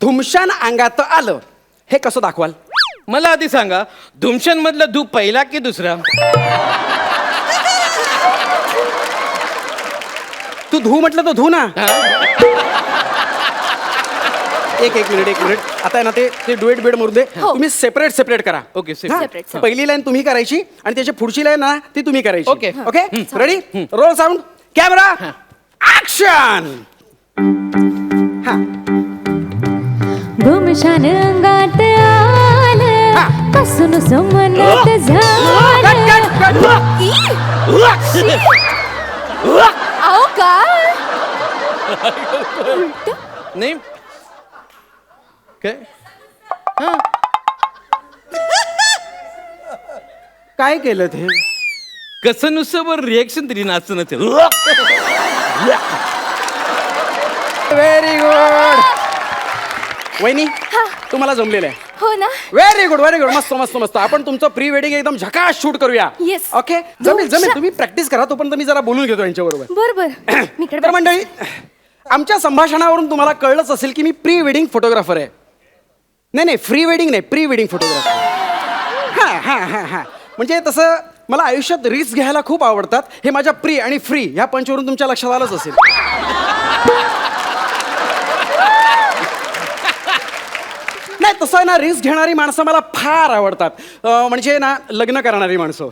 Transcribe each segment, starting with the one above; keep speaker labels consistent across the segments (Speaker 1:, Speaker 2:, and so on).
Speaker 1: धुमशान अंगात आलं हे कसं दाखवाल?
Speaker 2: मला आधी सांगा, धुमशन मधला धू पहिला की दुसरा?
Speaker 1: तू धू म्हटलं तर धू ना. एक मिनिट आता आहे ना ते डुएट बेड मरू दे. तुम्ही सेपरेट करा.
Speaker 2: ओके,
Speaker 1: हा?
Speaker 3: separate.
Speaker 1: पहिली लाईन तुम्ही करायची आणि त्याची पुढची लाईन ना ती तुम्ही करायची.
Speaker 2: Okay.
Speaker 1: Okay ready? Roll sound camera action. हा
Speaker 3: धुमशान अंगात आलं पासून सोमनाथ झालं. अहो काय
Speaker 2: नाही काय?
Speaker 1: काय केलं ते?
Speaker 2: कसं नुसतं रिएक्शन तरी नाचतं नसेल.
Speaker 1: Very good. वहिनी तुम्हाला जमलेलं आहे.
Speaker 3: हो ना.
Speaker 1: व्हेरी गुड मस्त. आपण तुमचं प्री वेडिंग एकदम झकास शूट करूया.
Speaker 3: Yes.
Speaker 1: ओके जमेल. तुम्ही प्रॅक्टिस करा तोपर्यंत मी जरा बोलून घेतो यांच्याबरोबर.
Speaker 3: बर
Speaker 1: तर मंडळी, आमच्या संभाषणावरून तुम्हाला कळलंच असेल की मी प्री वेडिंग फोटोग्राफर आहे. नाही फ्री वेडिंग नाही, प्री वेडिंग फोटोग्राफर. हा म्हणजे तसं मला आयुष्यात रिस्क घ्यायला खूप आवडतात. हे माझ्या प्री आणि फ्री ह्या पंचवरून तुमच्या लक्षात आलंच असेल. नाही तसं आहे ना, रिस्क घेणारी माणसं मला फार आवडतात. म्हणजे ना लग्न करणारी माणसं.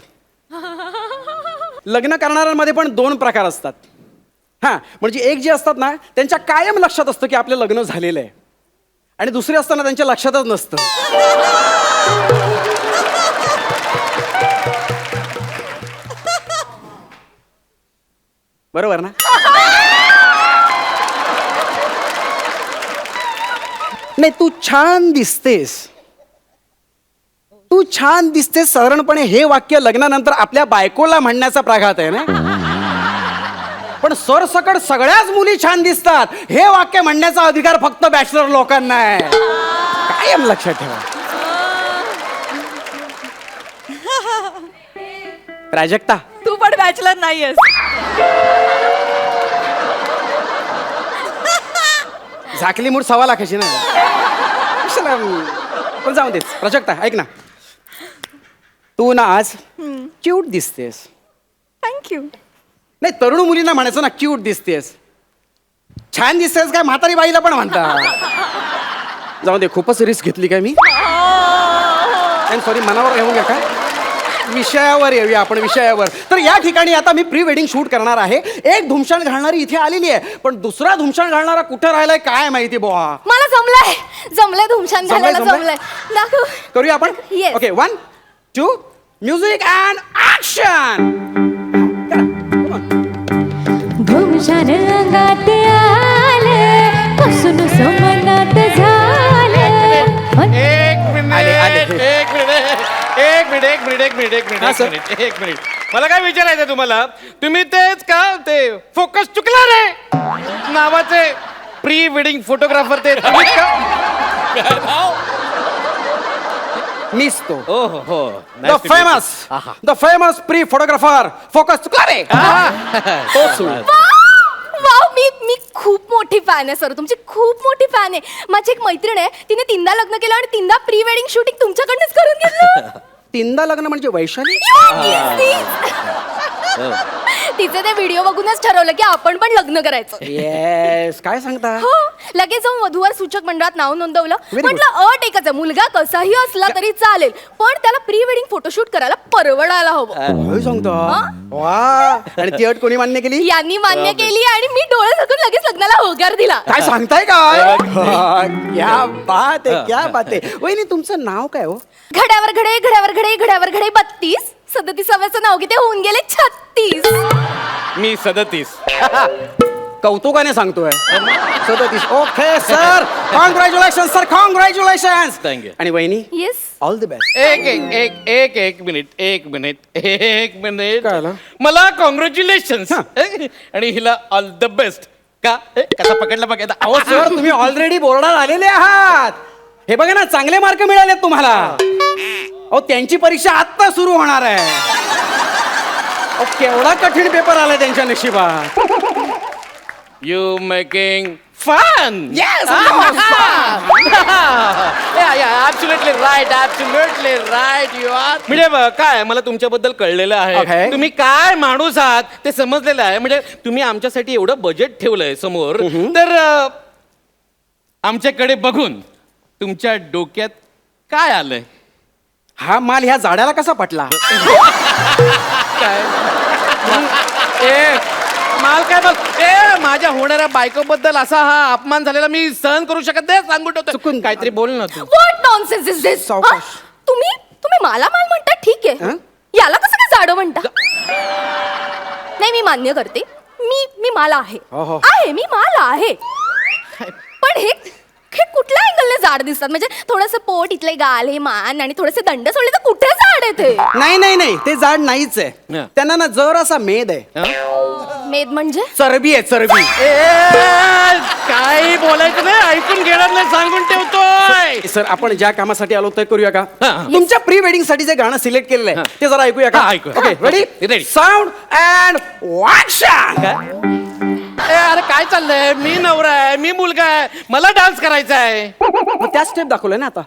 Speaker 1: लग्न करणाऱ्यांमध्ये पण दोन प्रकार असतात. हां म्हणजे एक जे असतात ना त्यांच्या कायम लक्षात असतं की आपलं लग्न झालेलं आहे आणि दुसरे असताना त्यांच्या लक्षातच नसतं. बरोबर ना? नाही तू छान दिसतेस साधारणपणे हे वाक्य लग्नानंतर आपल्या बायकोला म्हणण्याचा प्राघात आहे ना. पण सरसकट सगळ्याच मुली छान दिसतात हे वाक्य म्हणण्याचा अधिकार फक्त बॅचलर लोकांना आहे. कायम लक्षात ठेवा. प्राजक्ता
Speaker 4: तू पण बॅचलर नाहीयेस.
Speaker 1: झाकली मूठ 1.25 लाखाची ना. कशाला? पण जाऊ देच. प्राजक्ता ऐक ना, तू ना आज क्यूट दिसतेस.
Speaker 4: थँक्यू.
Speaker 1: नाही तरुण मुलींना म्हणायचं ना क्यूट दिसतेस. छान दिसतेस काय म्हातारी बाईला पण म्हणतात. जाऊ दे, खूपच रिस्क घेतली काय मी. सॉरी, मनावर घेऊन घ्या. काय विषयावर येऊया आपण, विषयावर. तर या ठिकाणी आता मी प्री वेडिंग शूट करणार आहे. एक धुमशान घालणारी इथे आलेली आहे, पण दुसरा धुमशान घालणारा कुठे राहिलाय काय माहिती बुवा.
Speaker 3: मला जमलंय धुमशान घालायला जमलंय. दाखव.
Speaker 1: करूया आपण.
Speaker 3: Yes.
Speaker 1: Okay 1 2 music and action.
Speaker 3: धुमशान अंगात आलं पासून सोमनाथ झालं.
Speaker 2: एक मिनिट. मला काय विचारायचं तुम्हाला, तुम्ही तेच का ते फोकस चुकला रे नावाचे प्री वेडिंग फोटोग्राफर ते तुम्हीच का?
Speaker 1: मीच तो.
Speaker 2: हो
Speaker 1: the famous pre photographer focus रे. तोच मी.
Speaker 3: वाव, मी खूप मोठी फॅन आहे सर, तुमची खूप मोठी फॅन आहे. माझी एक मैत्रीण आहे, तिने 3दा लग्न केलं आणि 3दा प्री वेडिंग शूटिंग तुमच्याकडनंच करून घेतलं.
Speaker 1: 3दा लग्न म्हणजे वैशाली.
Speaker 3: तिचे ते व्हिडिओ बघूनच ठरवलं की आपण पण लग्न करायचं.
Speaker 1: येस, काय सांगता?
Speaker 3: हो, लगेच जाऊन वधूवर सूचक मंडळात नाव नोंदवलं.
Speaker 1: Very good.
Speaker 3: म्हटलं अट एकच आहे, मुलगा कसाही असला तरी चालेल, पण त्याला प्री वेडिंग फोटोशूट करायला परवडायला हवं.
Speaker 1: काय सांगता? वा. आणि ती अट कोणी मान्य केली?
Speaker 3: यांनी मान्य केली आणि मी डोळे झाकून लगेच लग्नाला होकार दिला.
Speaker 1: काय सांगताय काय? क्या बात आहे. वहिनी तुमचं नाव काय हो?
Speaker 3: घड्यावर घडे घड्यावर घडे घड्यावर घडे 32, 37चं नाव किती होऊन गेले 36.
Speaker 2: मी 37.
Speaker 1: कौतुकाने सांगतोय. 37. Okay sir, congratulation sir, congratulation.
Speaker 2: Thank you.
Speaker 1: आणि वहिनी
Speaker 3: येस.
Speaker 1: All the best.
Speaker 2: एक मिनिट.
Speaker 1: काय आलं?
Speaker 2: मला कॉंग्रॅच्युलेशन
Speaker 1: हा.
Speaker 2: आणि हिला ऑल द बेस्ट. का कसा पकडला बघा.
Speaker 1: अहो सर, तुम्ही ऑलरेडी बोर्डात आलेले आहात. हे बघा ना, चांगले मार्क मिळालेत तुम्हाला. अहो त्यांची परीक्षा आत्ता सुरू होणार आहे. अहो केवढा कठीण पेपर आलाय त्यांच्या नशिबात.
Speaker 2: You making fun.
Speaker 1: Yes,
Speaker 2: right absolutely right you are. म्हणजे काय मला तुमच्याबद्दल कळलेलं आहे.
Speaker 1: Okay.
Speaker 2: तुम्ही काय माणूस आहात ते समजलेलं आहे. म्हणजे तुम्ही आमच्यासाठी एवढं बजेट ठेवलंय समोर, तर आमच्याकडे बघून तुमच्या डोक्यात काय आलंय?
Speaker 1: हा माल ह्या झाडाला कसा पटला?
Speaker 2: काय ए माल काय बघ ए माझ्या होणाऱ्या बायकोबद्दल असा हा अपमान झालेला मी सहन करू शकत नाही. सांगून ठेवतो.
Speaker 1: चुकून
Speaker 2: काहीतरी बोल ना तू.
Speaker 3: व्हॉट नॉनसेन्स इज दिस?
Speaker 1: सावकाश.
Speaker 3: तुम्ही मला माल म्हणता ठीक आहे.
Speaker 1: हं?
Speaker 3: याला कसं काय जाडं म्हणता? नाही, मी मान्य करते. मी माल आहे.
Speaker 1: हो.
Speaker 3: आहे, मी माल आहे. पण हे कुठल्या अँगलने जाड दिसतात? म्हणजे थोडंसं पोट, इथले गाल, हे मान आणि थोडेसे दंड सोडले तर कुठे जाड आहे ते?
Speaker 1: नाही ते झाड नाहीच आहे.
Speaker 2: हं.
Speaker 1: त्यांना ना जर असा मेद आहे.
Speaker 2: हं?
Speaker 3: मेद म्हणजे?
Speaker 1: चरबी आहे चरबी.
Speaker 2: काही बोलायचं नाही, ऐकून घेणार नाही, सांगून ठेवतोय.
Speaker 1: सर आपण ज्या कामासाठी आलो ते करूया का?
Speaker 2: हं.
Speaker 1: तुमच्या प्री वेडिंग साठी जे गाणं सिलेक्ट केलेलं आहे
Speaker 2: हं.
Speaker 1: ते जरा ऐकूया का?
Speaker 2: हा, ऐकूया.
Speaker 1: Okay ready
Speaker 2: Ready.
Speaker 1: Sound and action.
Speaker 2: अरे काय चाललंय? मी नवरा आहे, मी मुलगा आहे, मला डान्स करायचा आहे.
Speaker 1: मग त्या स्टेप दाखवल्या ना आता.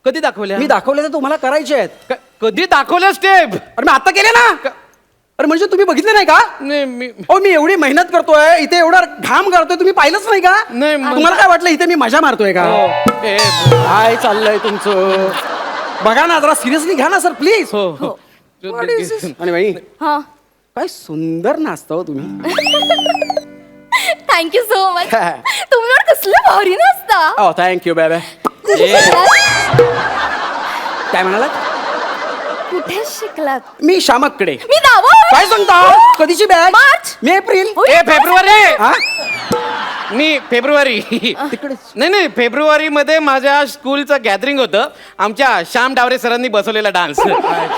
Speaker 2: कधी दाखवल्या?
Speaker 1: मी दाखवले तर तुम्हाला करायचे आहेत.
Speaker 2: कधी दाखवल्या स्टेप?
Speaker 1: अरे मी आता केले ना. अरे म्हणजे तुम्ही बघितले नाही का?
Speaker 2: नाही मी
Speaker 1: हो मी एवढी मेहनत करतोय इथे एवढा घाम करतोय तुम्ही पाहिलंच नाही का?
Speaker 2: नाही,
Speaker 1: तुम्हाला काय वाटलं इथे मी मजा मारतोय का?
Speaker 2: ए,
Speaker 1: काय चाललंय तुमचं? बघा ना जरा सिरियसली घ्या ना सर प्लीज.
Speaker 2: हो हो
Speaker 1: आणि बाई
Speaker 3: हा,
Speaker 1: काय सुंदर नाचता हो तुम्ही.
Speaker 3: Thank you so much. तुम्ही एवढं कसलं भारी नसता.
Speaker 1: ओ थँक्यू बाय बाय. काय म्हणालात?
Speaker 3: कुठे शिकलात?
Speaker 1: मी शामककडे.
Speaker 3: मी दावा.
Speaker 1: काय सांगता? कधीची बॅच?
Speaker 3: मार्च.
Speaker 1: मी एप्रिल.
Speaker 3: होय.
Speaker 2: ए फेब्रुवारी.
Speaker 1: हा?
Speaker 2: मी फेब्रुवारी.
Speaker 1: तिकडेच.
Speaker 2: नाही फेब्रुवारी मध्ये माझ्या स्कूलचं गॅदरिंग होतं. आमच्या श्याम डावरे सरांनी बसवलेला डान्स,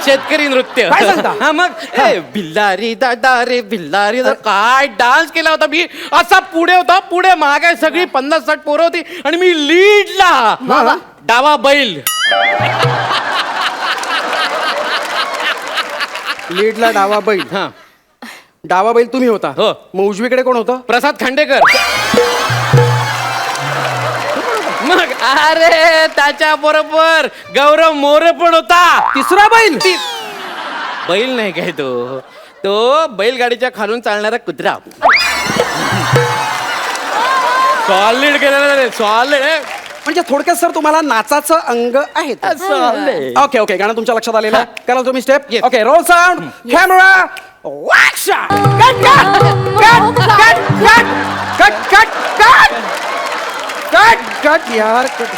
Speaker 2: शेतकरी नृत्य.
Speaker 1: काय सांगता?
Speaker 2: हा मग ए बिल्लारी दादा रे बिल्लारी दादा, काय डान्स केला होता मी. असा पुढे होता, पुढे मागे सगळी 50-60 पोरं होती आणि मी लीडला.
Speaker 1: वा.
Speaker 2: डावा बैल.
Speaker 1: लीडला डावा बैल.
Speaker 2: हा
Speaker 1: डावा बैल तुम्ही होता.
Speaker 2: हो.
Speaker 1: मग उजवीकडे कोण होतं?
Speaker 2: प्रसाद खांडेकर. मग अरे त्याच्या बरोबर गौरव मोरे पण होता.
Speaker 1: तिसरा बैल.
Speaker 2: बैल नाही काय तो बैलगाडीच्या खालून चालणारा कुत्रा. सॉलिड केलेला रे, सॉलिड.
Speaker 1: म्हणजे थोडक्यात सर तुम्हाला नाचाचं अंग आहे. ओके ओके गाणं तुमच्या लक्षात आलेलं आहे. कराल तुम्ही step.
Speaker 2: Yes.
Speaker 1: Okay roll sound camera action. Cut cut यार कट.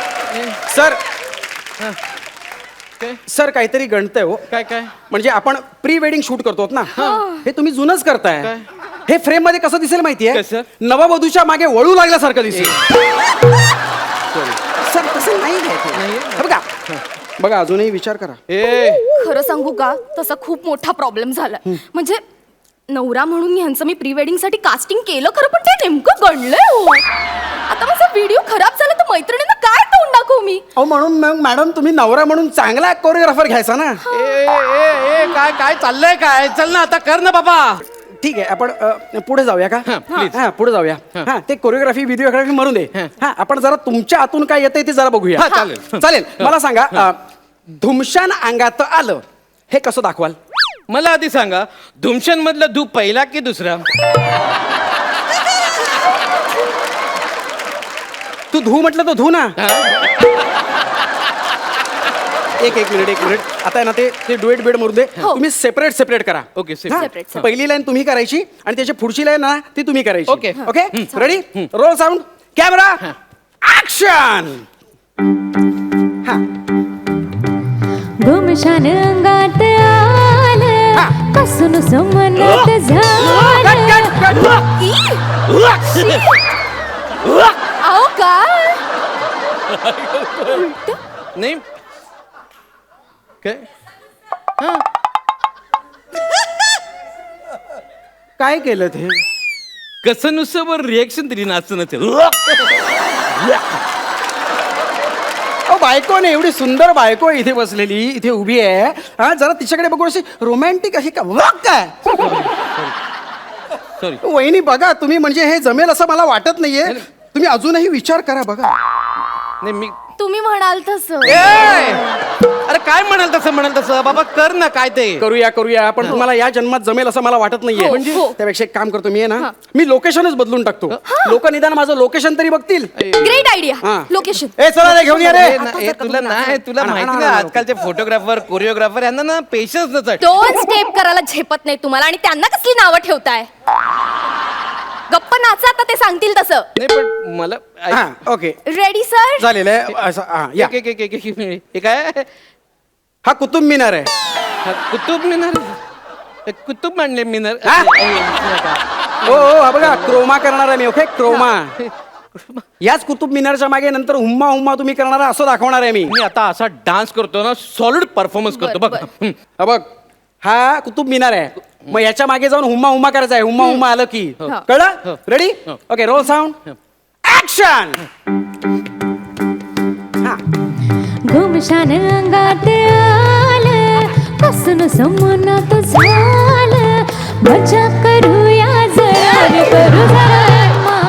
Speaker 1: सर काहीतरी गणतंय हो.
Speaker 2: काय
Speaker 1: म्हणजे आपण प्री वेडिंग शूट करतो ना, हे तुम्ही जुनच करताय.
Speaker 2: काय?
Speaker 1: हे फ्रेम मध्ये कसं दिसेल माहितीये?
Speaker 2: कसं?
Speaker 1: नववधूच्या मागे वळू लागल्यासारखं दिसेल. सर तसं नाही घ्यायचं. बघा बघा अजूनही विचार करा.
Speaker 3: खरं सांगू का, तसा खूप मोठा प्रॉब्लेम झाला. म्हणजे नवरा म्हणून ह्यांचं मी प्री वेडिंग साठी कास्टिंग केलं खरं, पण ते नेमकं गणलंय हो. आता माझा व्हिडिओ खराब झाला तर मैत्रिणींना काय तोंड दाखवू मी?
Speaker 1: अहो म्हणून मग मॅडम तुम्ही नवरा म्हणून चांगला कोरिओग्राफर घ्यायचा ना.
Speaker 2: काय काय चाललंय काय? चल ना आता कर ना बाबा.
Speaker 1: ठीक आहे आपण पुढे जाऊया का?
Speaker 2: हा, please.
Speaker 1: हा पुढे जाऊया. हा ते कोरिओग्राफी व्हिडिओग्राफी मरू दे. हा आपण जरा तुमच्या आतून काय येतंय ते जरा बघूया.
Speaker 2: हा, चालेल.
Speaker 1: चालेल. मला सांगा धुमशान अंगात आलं हे कसं दाखवाल?
Speaker 2: मला आधी सांगा, धुमशन मधला धू पहिला की दुसरा?
Speaker 1: तू धू म्हटलं तर धू ना. एक मिनिट आता आहे ना ते डुएट बेड मरू दे.
Speaker 3: हो.
Speaker 1: तुम्ही सेपरेट करा.
Speaker 2: ओके
Speaker 1: हा?
Speaker 3: separate.
Speaker 1: पहिली लाईन तुम्ही करायची आणि त्याची पुढची लाईन ना ती तुम्ही करायची.
Speaker 2: Okay.
Speaker 1: Okay ready roll sound camera action. हा
Speaker 5: धुमशान अंगात आलं पासून समनात झालं.
Speaker 3: अहो काय
Speaker 2: नाही काय
Speaker 1: काय केलं ते?
Speaker 2: कसं नुसतं बरं रिएक्शन तरी नाचतं नसेल.
Speaker 1: बायको ने एवढी सुंदर बायको इथे बसलेली इथे उभी आहे. हा जरा तिच्याकडे बघून अशी रोमॅन्टिक अशी का वाक काय?
Speaker 2: सॉरी.
Speaker 1: वहिनी बघा तुम्ही म्हणजे हे जमेल असं मला वाटत नाहीये. तुम्ही अजूनही विचार करा बघा.
Speaker 2: नाही मी
Speaker 3: तुम्ही म्हणाल तसं
Speaker 2: अरे काय म्हणाल तसं बाबा कर ना काय ते
Speaker 1: करूया पण तुम्हाला या जन्मात जमेल असं मला वाटत नाहीये
Speaker 3: हो,
Speaker 1: म्हणजे
Speaker 3: हो.
Speaker 1: त्यापेक्षा एक काम करतो मी आहे ना मी लोकेशनच बदलून टाकतो लोक निदान माझं लोकेशन तरी बघतील
Speaker 3: ग्रेट आयडिया
Speaker 1: हा.
Speaker 3: लोकेशन
Speaker 1: ए चला रे घेऊन या रे
Speaker 2: तुला माहिती ना आजकालचे फोटोग्राफर कोरिओग्राफर यांना ना पेशन्स नसत
Speaker 3: दोन स्टेप करायला झेपत नाही तुम्हाला आणि त्यांना कसली नावं ठेवताय गप्प नाचा आता ते सांगतील तसं
Speaker 2: नाही पण मला
Speaker 1: हा ओके
Speaker 3: रेडी सर
Speaker 1: झालेलं आहे असं हा या
Speaker 2: हे काय
Speaker 1: हा कुतुब मिनार आहे
Speaker 2: कुतुब मिनार कुतुब मांडले मिनार
Speaker 1: हा? हो हो हा बघा क्रोमा करणार आहे मी ओके क्रोमा याच कुतुब मिनारच्या मागे नंतर हुम्मा हुम्मा तुम्ही करणार असं दाखवणार आहे मी
Speaker 2: मी आता असा डान्स करतो ना सॉलिड परफॉर्मन्स करतो बघ
Speaker 3: बर.
Speaker 1: हा बघ हा कुतुब मिनार आहे मग याच्या मागे जाऊन हुम्मा हुम्मा करायचा आहे हुम्मा हुम्मा आलं की कळलं ready okay roll sound action
Speaker 5: घुमशान अंगात आलं पासून समनात झालं मजा करूया जरा रे करू जरा मा.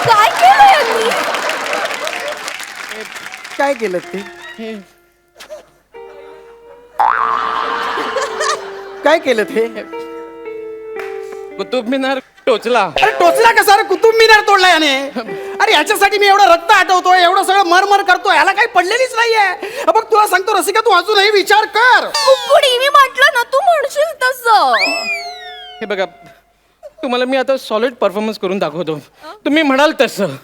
Speaker 3: काय केलं यांनी
Speaker 1: काय केलं ते काय केलं ते
Speaker 2: कुतुब मिनार टोचला
Speaker 1: अरे टोचला कसा रे कुतुब मिनार तोडला याने अरे याच्यासाठी मी एवढं रक्त आठवतोय एवढं सगळं मरमर करतोय याला काही पडलेलीच नाहीये बघ तुला सांगतो रसिका तू अजूनही विचार कर
Speaker 3: कुकुडी मी म्हटलं ना तू म्हणशील तसं
Speaker 2: हे बघा तुम्हाला मी आता सॉलिड परफॉर्मन्स करून दाखवतो तुम्ही म्हणाल तसं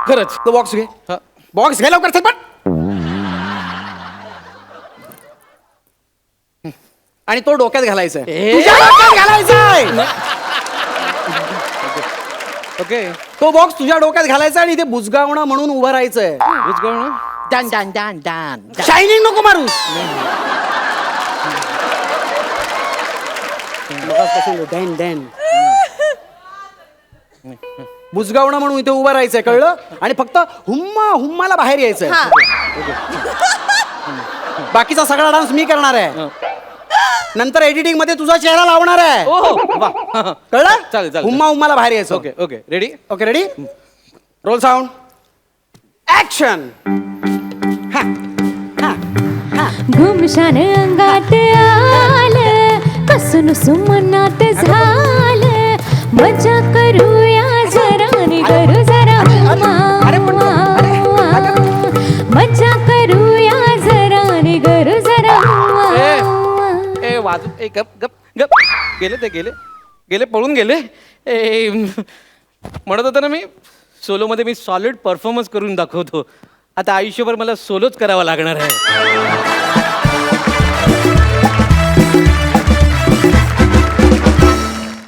Speaker 2: खरंच
Speaker 1: तो बॉक्स घे
Speaker 2: हा.
Speaker 1: बॉक्स घे लवकर चटपट आणि तो डोक्यात घालायचा आहे.
Speaker 2: ए.
Speaker 1: तुझ्या डोक्यात घालायचा आहे.
Speaker 2: ओके
Speaker 1: तो बॉक्स तुझ्या डोक्यात घालायचा आणि इथे बुजगावणं म्हणून उभं राहायचंय
Speaker 2: डान डान डान डान
Speaker 1: शायनिंग नको मारूस डॅन डॅन बुजगावणं म्हणून इथे उभं राहायचंय कळलं आणि फक्त हुम्मा हुम्माला बाहेर यायचंय
Speaker 3: हा
Speaker 1: बाकीचा सगळा डान्स मी करणार आहे नंतर एडिटिंग मध्ये तुझा चेहरा लावणार आहे कळलं
Speaker 2: चालेल.
Speaker 1: हुम्मा हुम्माला बाहेर यायचं
Speaker 2: okay okay ready
Speaker 1: okay ready roll sound action
Speaker 5: घुमशान अंगात आलं कसून सुमनात झालं मजा करूया जरा रे करू जरा मजा करूया जरा रे करू जरा
Speaker 2: ए वाजू ए गप गप गप गेले पळून गेले ए म्हणत होतं ना मी सोलोमध्ये मी सॉलिड परफॉर्मन्स करून दाखवतो आता आयुष्यभर मला सोलोच करावा लागणार आहे